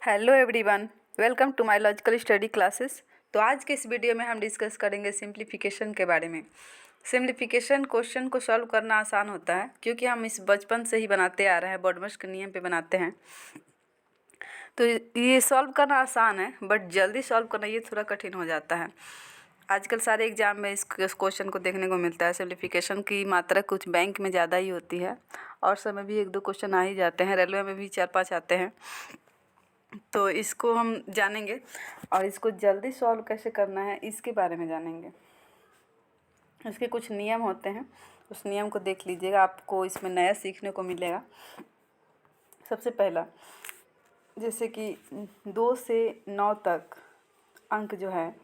Hello everyone, welcome to my logical study classes. तो आज के इस वीडियो में हम डिस्कस करेंगे सिंप्लीफिकेशन के बारे में। सिंप्लीफिकेशन क्वेश्चन को सॉल्व करना आसान होता है क्योंकि हम इस बचपन से ही बनाते आ रहे हैं, बॉडमस के नियम पे बनाते हैं। तो ये सॉल्व करना आसान है, बट जल्दी सॉल्व करना ये थोड़ा कठिन हो जाता है। आजकल सारे एग्जाम में इस क्वेश्चन को देखने को मिलता है। सिंप्लीफिकेशन की मात्रा कुछ बैंक में ज़्यादा ही होती है और समय भी 1-2 क्वेश्चन आ ही जाते हैं, रेलवे में भी 4-5 आते हैं। तो इसको हम जानेंगे और इसको जल्दी सॉल्व कैसे करना है इसके बारे में जानेंगे। इसके कुछ नियम होते हैं, उस नियम को देख लीजिएगा, आपको इसमें नया सीखने को मिलेगा। सबसे पहला, जैसे कि 2 से 9 तक अंक जो है,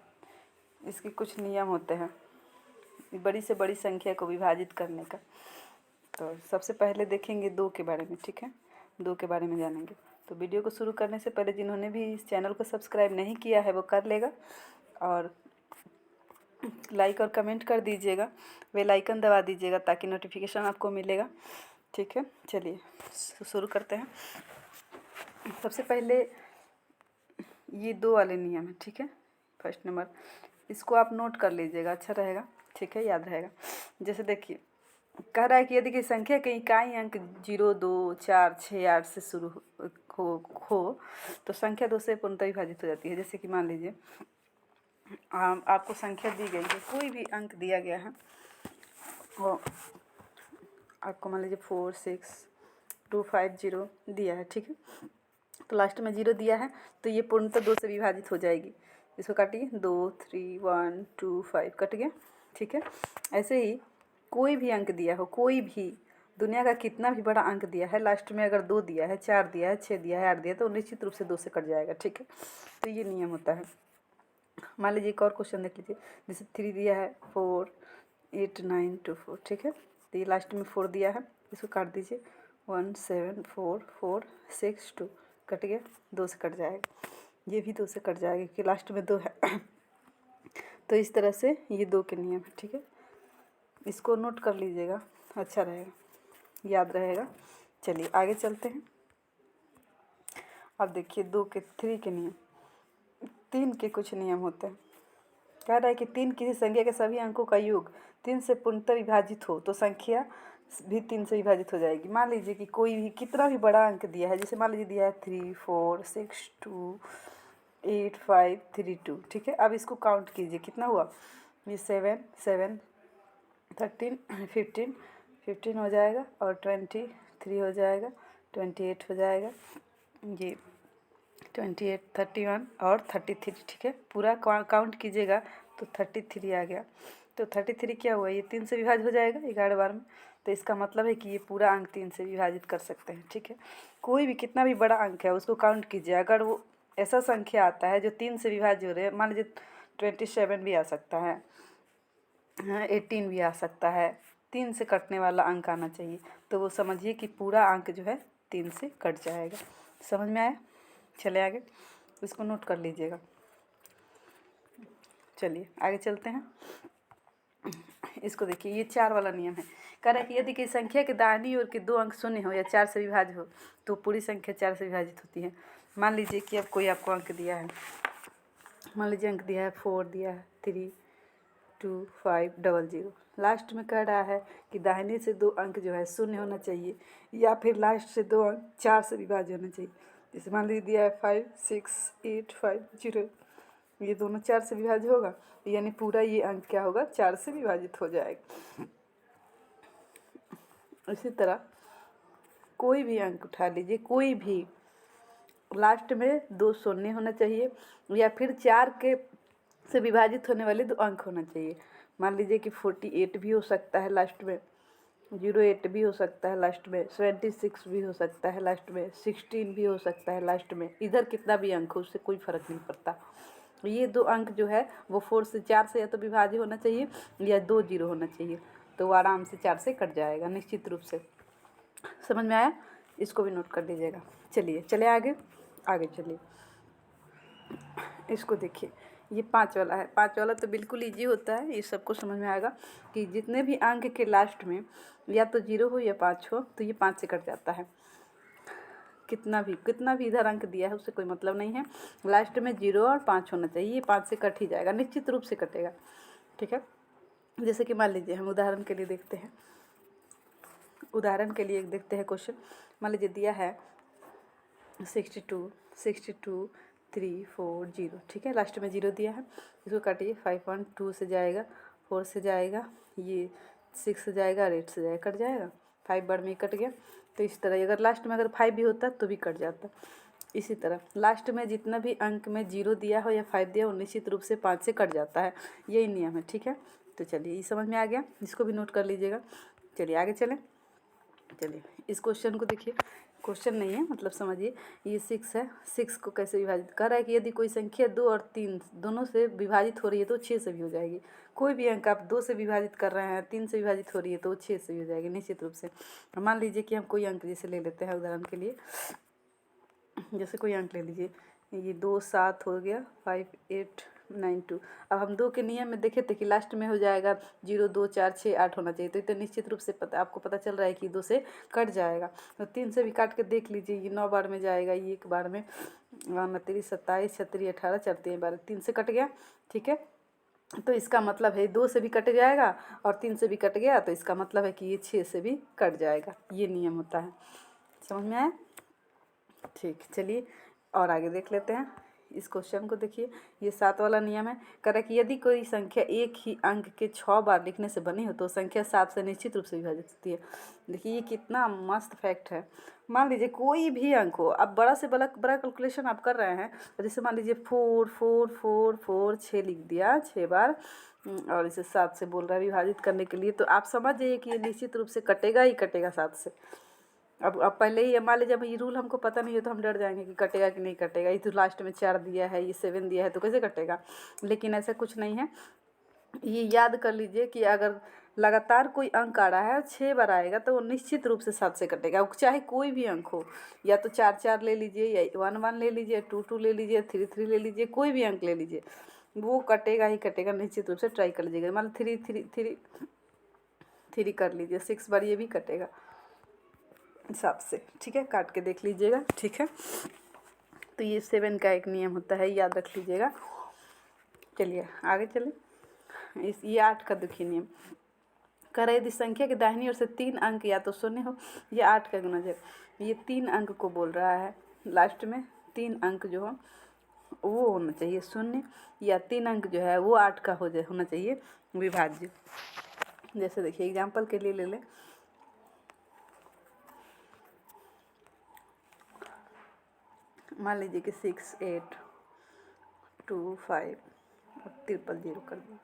इसके कुछ नियम होते हैं बड़ी से बड़ी संख्या को विभाजित करने का। तो सबसे पहले देखेंगे 2 के बारे में, ठीक है। 2 के बारे में जानेंगे। तो वीडियो को शुरू करने से पहले जिन्होंने भी इस चैनल को सब्सक्राइब नहीं किया है वो कर लेगा और लाइक और कमेंट कर दीजिएगा, बेल आइकन दबा दीजिएगा ताकि नोटिफिकेशन आपको मिलेगा, ठीक है। चलिए शुरू करते हैं। सबसे पहले ये 2 वाले नियम है, ठीक है। फर्स्ट नंबर, इसको आप नोट कर लीजिएगा, अच्छा रहेगा, ठीक है, याद रहेगा। जैसे देखिए, कह रहा है कि यदि किसी संख्या के इकाई अंक 0, 2, 4, 6, 8 से शुरू हो तो संख्या 2 से पूर्णतः विभाजित हो जाती है। जैसे कि मान लीजिए आपको संख्या दी गई है, कोई भी अंक दिया गया है, वो आपको मान लीजिए 4, 6, 2, 5, 0 दिया है, ठीक है। तो लास्ट में 0 दिया है तो ये पूर्णतः 2 से विभाजित हो जाएगी। इसको काटिए, 2, 3, 1, 2, 5 कट गया, ठीक है। ऐसे ही कोई भी अंक दिया हो, कोई भी दुनिया का कितना भी बड़ा अंक दिया है, लास्ट में अगर 2 दिया है, 4 दिया है, 6 दिया है, 8 दिया है तो निश्चित रूप से 2 से कट जाएगा, ठीक है। तो ये नियम होता है। मान लीजिए एक और क्वेश्चन देख लीजिए, जैसे 3 दिया है, 4, 8, 9, 2, 4, ठीक है। तो ये लास्ट में 4 दिया है, इसको काट दीजिए, 1, 7, 4, 4, 6, 2 कट गया, 2 से कट जाएगा। ये भी 2 से कट जाएगा क्योंकि लास्ट में 2 है। तो इस तरह से ये 2 के नियम है, ठीक है। इसको नोट कर लीजिएगा, अच्छा रहेगा, याद रहेगा। चलिए आगे चलते हैं। अब देखिए 3 के नियम। 3 के कुछ नियम होते हैं। कह रहा है कि 3 किसी संख्या के सभी अंकों का योग 3 से पूर्णतः विभाजित हो तो संख्या भी 3 से विभाजित हो जाएगी। मान लीजिए कि कोई भी कितना भी बड़ा अंक दिया है, जैसे मान लीजिए दिया है 3, 4, 6, 2, 8, 5, 3, 2, ठीक है। अब इसको काउंट कीजिए, कितना हुआ, ये 7, 7, 13, 15, 15 हो जाएगा और 23 हो जाएगा, 28 हो जाएगा, ये 28, 31 और 33, ठीक है। पूरा काउंट कीजिएगा तो 33 आ गया। तो 33 क्या हुआ, ये 3 से विभाजित हो जाएगा 11 बार में। तो इसका मतलब है कि ये पूरा अंक 3 से विभाजित कर सकते हैं, ठीक है। कोई भी कितना भी बड़ा अंक है उसको काउंट कीजिए। अगर वो ऐसा संख्या आता है जो 3 से विभाजित हो रहे हैं, मान लीजिए 27 भी आ सकता है, 18 भी आ सकता है, 3 से कटने वाला अंक आना चाहिए, तो वो समझिए कि पूरा अंक जो है 3 से कट जाएगा। समझ में आया? चले आगे, इसको नोट कर लीजिएगा। चलिए आगे चलते हैं। इसको देखिए, ये 4 वाला नियम है। कह रहा है कि यदि किसी संख्या के दाहिनी ओर के 2 अंक शून्य हो या 4 से विभाज्य हो तो पूरी संख्या 4 से विभाजित होती है। मान लीजिए कि अब कोई आपको अंक दिया है, मान लीजिए अंक दिया है 4 दिया है, 3, 2, 5, 0, लास्ट में कह रहा है कि दाहिने से 2 अंक जो है शून्य होना चाहिए या फिर लास्ट से 2 अंक 4 से विभाज्य होना चाहिए। जैसे मान लीजिए दिया है 5, 6, 8, 5, 0, ये दोनों 4 से विभाज्य होगा, यानी पूरा ये अंक क्या होगा, 4 से विभाजित हो जाएगा। इसी तरह कोई भी अंक उठा लीजिए, कोई भी लास्ट में 2 शून्य होना चाहिए या फिर 4 के से विभाजित होने वाले 2 अंक होना चाहिए। मान लीजिए कि 48 भी हो सकता है लास्ट में, 08 भी हो सकता है लास्ट में, 76 भी हो सकता है लास्ट में, 16 भी हो सकता है लास्ट में। इधर कितना भी अंक हो उससे कोई फर्क नहीं पड़ता। ये 2 अंक जो है वो 4 से 4 से या तो विभाज्य होना चाहिए या 2 0 होना चाहिए, तो वो आराम से 4 से कट जाएगा निश्चित रूप से। समझ में आया? इसको भी नोट कर लीजिएगा। चलिए चले आगे, आगे चलिए। इसको देखिए, ये 5 वाला है। 5 वाला तो बिल्कुल ईजी होता है, ये सबको समझ में आएगा कि जितने भी अंक के लास्ट में या तो 0 हो या 5 हो तो ये 5 से कट जाता है। कितना भी इधर अंक दिया है उससे कोई मतलब नहीं है। लास्ट में 0 और 5 होना चाहिए, ये 5 से कट ही जाएगा, निश्चित रूप से कटेगा। ठीक है, जैसे कि मान लीजिए हम उदाहरण के लिए देखते हैं, क्वेश्चन। मान लीजिए दिया है 62 3 4 0। ठीक है, लास्ट में 0 दिया है, इसको काटिए। 5 1 2 से जाएगा, 4 से जाएगा, ये 6 से जाएगा और 8 से जाएगा, कट जाएगा। 5 बार में कट गया। तो इस तरह अगर लास्ट में अगर 5 भी होता तो भी कट जाता। इसी तरह लास्ट में जितना भी अंक में 0 दिया हो या 5 दिया हो, निश्चित रूप से 5 से कट जाता है, यही नियम है। ठीक है, तो चलिए ये समझ में आ गया, इसको भी नोट कर लीजिएगा। चलिए आगे चलें। चलिए इस क्वेश्चन को देखिए, क्वेश्चन नहीं है मतलब समझिए। ये 6 है, 6 को कैसे विभाजित कर रहा है कि यदि कोई संख्या 2 और 3 दोनों से विभाजित हो रही है तो 6 से भी हो जाएगी। कोई भी अंक आप 2 से विभाजित कर रहे हैं, 3 से विभाजित हो रही है तो 6 से भी हो जाएगी निश्चित रूप से। मान लीजिए कि हम कोई अंक जैसे ले लेते हैं उदाहरण के लिए, जैसे कोई अंक ले लीजिए, ये 2 7 हो गया, 5 8 9 2। अब हम 2 के नियम में देखे थे कि लास्ट में हो जाएगा 0 2 4 6 8 होना चाहिए, तो निश्चित रूप से आपको पता चल रहा है कि 2 से कट जाएगा। तो 3 से भी काट के देख लीजिए, ये 9 बार में जाएगा, ये 1 बार में 29 27 36 18 4 12 3 से कट गया। ठीक है, तो इसका मतलब है 2 से भी कट जाएगा और 3 से भी कट गया, तो इसका मतलब है कि ये 6 से भी कट जाएगा। ये नियम होता है, समझ में आया? ठीक, चलिए और आगे देख लेते हैं। इस क्वेश्चन को देखिए, ये 7 वाला नियम है। कह रहा है कि यदि कोई संख्या एक ही अंक के 6 बार लिखने से बनी हो तो संख्या 7 से निश्चित रूप से विभाजित होती है। देखिए ये कितना मस्त फैक्ट है। मान लीजिए कोई भी अंक हो, अब बड़ा से बड़ा कैलकुलेशन आप कर रहे हैं, तो जैसे मान लीजिए 4 4 4 4 6 लिख दिया 6 बार, और इसे 7 से बोल रहा है विभाजित करने के लिए, तो आप समझ जाइए कि ये निश्चित रूप से कटेगा ही कटेगा 7 से। अब पहले ही मान लीजिए, अब ये रूल हमको पता नहीं है तो हम डर जाएंगे कि कटेगा कि नहीं कटेगा। ये तो लास्ट में 4 दिया है, ये 7 दिया है, तो कैसे कटेगा? लेकिन ऐसा कुछ नहीं है। ये याद कर लीजिए कि अगर लगातार कोई अंक आ रहा है 6 बार आएगा तो वो निश्चित रूप से 7 से कटेगा, चाहे कोई भी अंक हो। या तो 4 4 ले लीजिए, या 1 1 ले लीजिए, 2 2 ले लीजिए, 3 3 ले लीजिए, कोई भी अंक ले लीजिए, वो कटेगा ही कटेगा। निश्चित रूप से ट्राई कर लीजिएगा। मान लो 3 3 3 3 कर लीजिए, 6 बार ये भी कटेगा 7 से। ठीक है, काट के देख लीजिएगा। ठीक है, तो ये 7 का एक नियम होता है, याद रख लीजिएगा। चलिए आगे चलें। ये 8 का देखिए नियम। कह रहा है यदि संख्या के दाहिनी ओर से 3 अंक या तो शून्य हो या 8 का गुणज है। ये 3 अंक को बोल रहा है, लास्ट में 3 अंक जो हो वो होना चाहिए शून्य, या 3 अंक जो है वो 8 का होना चाहिए विभाज्य। जैसे देखिए एग्जाम्पल के लिए ले लें, मान लीजिए कि 6 8 2 5 और 0 कर दिया।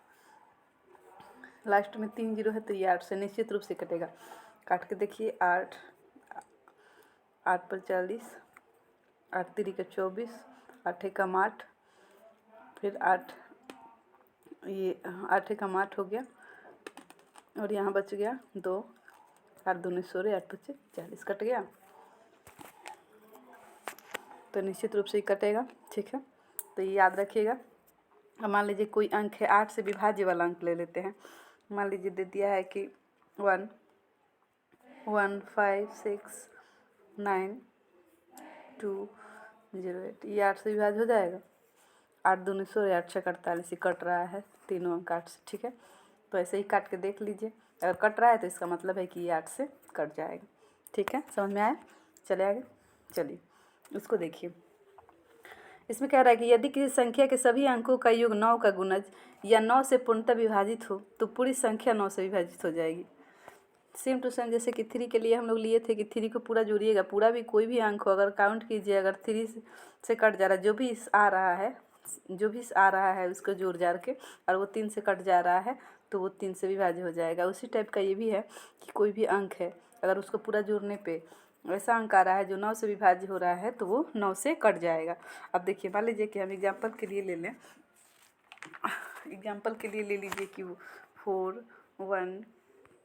लास्ट में 3 0 है तो ये 8 से निश्चित रूप से कटेगा। काट के देखिए, 8 8 पर 40, 8 3 का 24, 8 एकम 8, फिर 8, ये 8 एकम 8 हो गया, और यहाँ बच गया 2, 8 दूनी 16, 8 25 40, कट गया, तो निश्चित रूप से ही कटेगा। ठीक है, तो ये याद रखिएगा। अब मान लीजिए कोई अंक है, 8 से विभाज्य वाला अंक ले लेते हैं। मान लीजिए दे दिया है कि 1 1 5 6 9 2 0 8, ये 8 से विभाज्य हो जाएगा। 8 दूनी 16, 8 6 48, ये कट रहा है तीनों अंक 8 से। ठीक है, तो ऐसे ही काट के देख लीजिए, अगर कट रहा है तो इसका मतलब है कि ये 8 से कट जाएगा। ठीक है, समझ में आया? चले आगे। चलिए उसको देखिए। इसमें कह रहा है कि यदि किसी संख्या के सभी अंकों का योग 9 का गुणज या 9 से पूर्णतः विभाजित हो तो पूरी संख्या 9 से विभाजित हो जाएगी। सेम टू सेम जैसे कि 3 के लिए हम लोग लिए थे कि 3 को पूरा जोड़िएगा, पूरा भी कोई भी अंक हो अगर काउंट कीजिए, अगर 3 से कट जा रहा है, जो भी आ रहा है उसको जोड़ जाड़ के, और वो 3 से कट जा रहा है तो वो 3 से विभाज्य हो जाएगा। उसी टाइप का ये भी है कि कोई भी अंक है, अगर उसको पूरा जोड़ने पे ऐसा अंक आ रहा है जो 9 से विभाज्य हो रहा है तो वो 9 से कट जाएगा। अब देखिए, मान लीजिए कि हम एग्जाम्पल के लिए ले लें, एग्जाम्पल के लिए ले लीजिए कि 4 1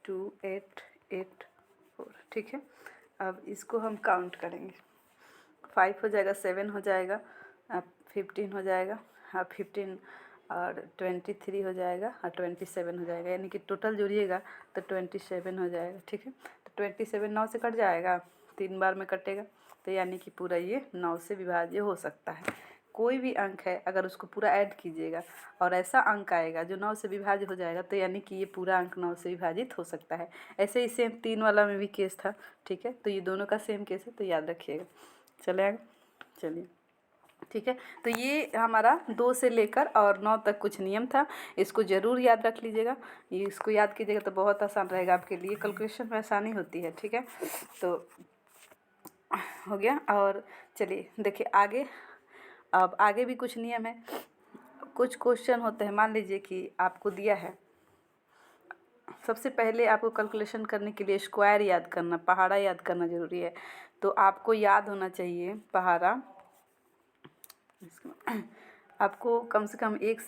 2 8 8 4। ठीक है, अब इसको हम काउंट करेंगे। 5 हो जाएगा, 7 हो जाएगा, 15 हो जाएगा, 15 और 23 हो जाएगा, और 27 हो जाएगा, यानी कि टोटल जोड़िएगा तो 27 हो जाएगा। ठीक है, तो 27 9 से कट जाएगा, 3 बार में कटेगा, तो यानी कि पूरा ये 9 से विभाज्य हो सकता है। कोई भी अंक है अगर उसको पूरा ऐड कीजिएगा और ऐसा अंक आएगा जो 9 से विभाज्य हो जाएगा तो यानी कि ये पूरा अंक 9 से विभाजित हो सकता है। ऐसे ही सेम 3 वाला में भी केस था, ठीक है। तो ये दोनों का सेम केस है, तो याद रखिएगा। चले आगे, चलिए, ठीक है। तो ये हमारा 2 से लेकर और 9 तक कुछ नियम था, इसको ज़रूर याद रख लीजिएगा। ये इसको याद कीजिएगा तो बहुत आसान रहेगा आपके लिए, कैलकुलेशन में आसानी होती है, ठीक है। तो हो गया। और चलिए देखिए आगे, अब आगे भी कुछ नियम है, कुछ क्वेश्चन होते हैं। मान लीजिए कि आपको दिया है, सबसे पहले आपको कैलकुलेशन करने के लिए स्क्वायर याद करना, पहाड़ा याद करना ज़रूरी है। तो आपको याद होना चाहिए पहाड़ा, आपको कम से कम 1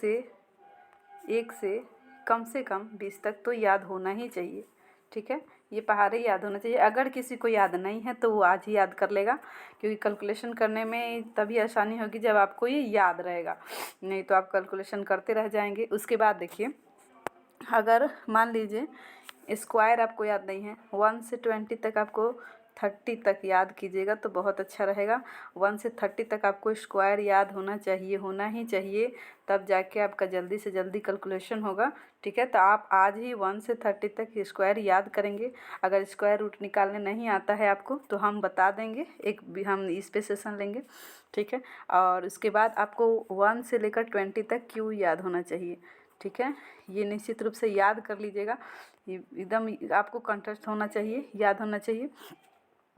से कम 20 तक तो याद होना ही चाहिए, ठीक है। ये पहाड़े याद होना चाहिए। अगर किसी को याद नहीं है तो वो आज ही याद कर लेगा, क्योंकि कैलकुलेशन करने में तभी आसानी होगी जब आपको ये याद रहेगा, नहीं तो आप कैलकुलेशन करते रह जाएंगे। उसके बाद देखिए, अगर मान लीजिए स्क्वायर आपको याद नहीं है, 1 से 20 तक आपको 30 तक याद कीजिएगा तो बहुत अच्छा रहेगा। 1 से 30 तक आपको स्क्वायर याद होना चाहिए, होना ही चाहिए, तब जाके आपका जल्दी से जल्दी कैलकुलेशन होगा, ठीक है। तो आप आज ही 1 से 30 तक स्क्वायर याद करेंगे। अगर स्क्वायर रूट निकालने नहीं आता है आपको तो हम बता देंगे, हम इस पे सेशन लेंगे, ठीक है। और उसके बाद आपको 1 से लेकर 20 तक क्यों याद होना चाहिए, ठीक है। ये निश्चित रूप से याद कर लीजिएगा, ये एकदम आपको कंठस्थ होना चाहिए, याद होना चाहिए,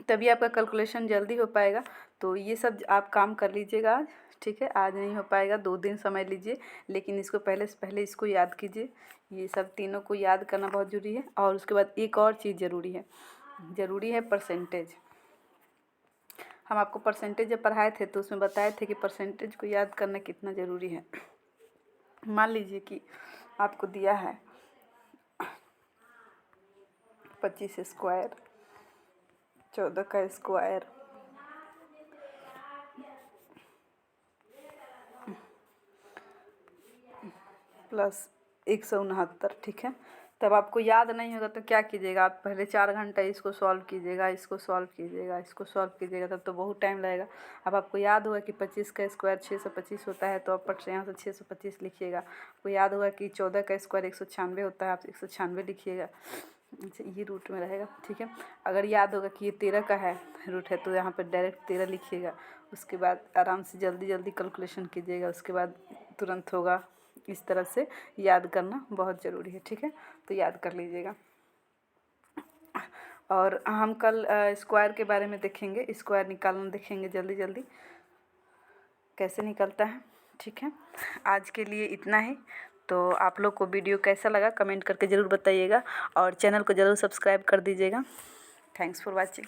तभी आपका कैलकुलेशन जल्दी हो पाएगा। तो ये सब आप काम कर लीजिएगा आज, ठीक है। आज नहीं हो पाएगा, 2 दिन समय लीजिए, लेकिन इसको पहले से पहले इसको याद कीजिए। ये सब तीनों को याद करना बहुत ज़रूरी है। और उसके बाद एक और चीज़ ज़रूरी है परसेंटेज। हम आपको परसेंटेज जब पढ़ाए थे तो उसमें बताए थे कि परसेंटेज को याद करना कितना ज़रूरी है। मान लीजिए कि आपको दिया है 25 स्क्वायर, 14 का स्क्वायर, प्लस 169, ठीक है। तब आपको याद नहीं होगा तो क्या कीजिएगा, आप पहले 4 घंटा इसको सॉल्व कीजिएगा, इसको सॉल्व कीजिएगा, तब तो बहुत टाइम लगेगा। अब आपको याद होगा कि 25 का स्क्वायर 625 होता है, तो आप पट से यहाँ से 625 लिखिएगा। आपको याद होगा कि 14 का स्क्वायर 196 होता है, आप 196 लिखिएगा। अच्छा, ये रूट में रहेगा, ठीक है। अगर याद होगा कि ये 13 का है रूट है तो यहाँ पर डायरेक्ट 13 लिखिएगा। उसके बाद आराम से जल्दी कैलकुलेशन कीजिएगा, उसके बाद तुरंत होगा। इस तरह से याद करना बहुत ज़रूरी है, ठीक है। तो याद कर लीजिएगा। और हम कल स्क्वायर के बारे में देखेंगे, स्क्वायर निकालना देखेंगे जल्दी कैसे निकलता है, ठीक है। आज के लिए इतना ही। तो आप लोग को वीडियो कैसा लगा कमेंट करके ज़रूर बताइएगा, और चैनल को ज़रूर सब्सक्राइब कर दीजिएगा। Thanks for watching.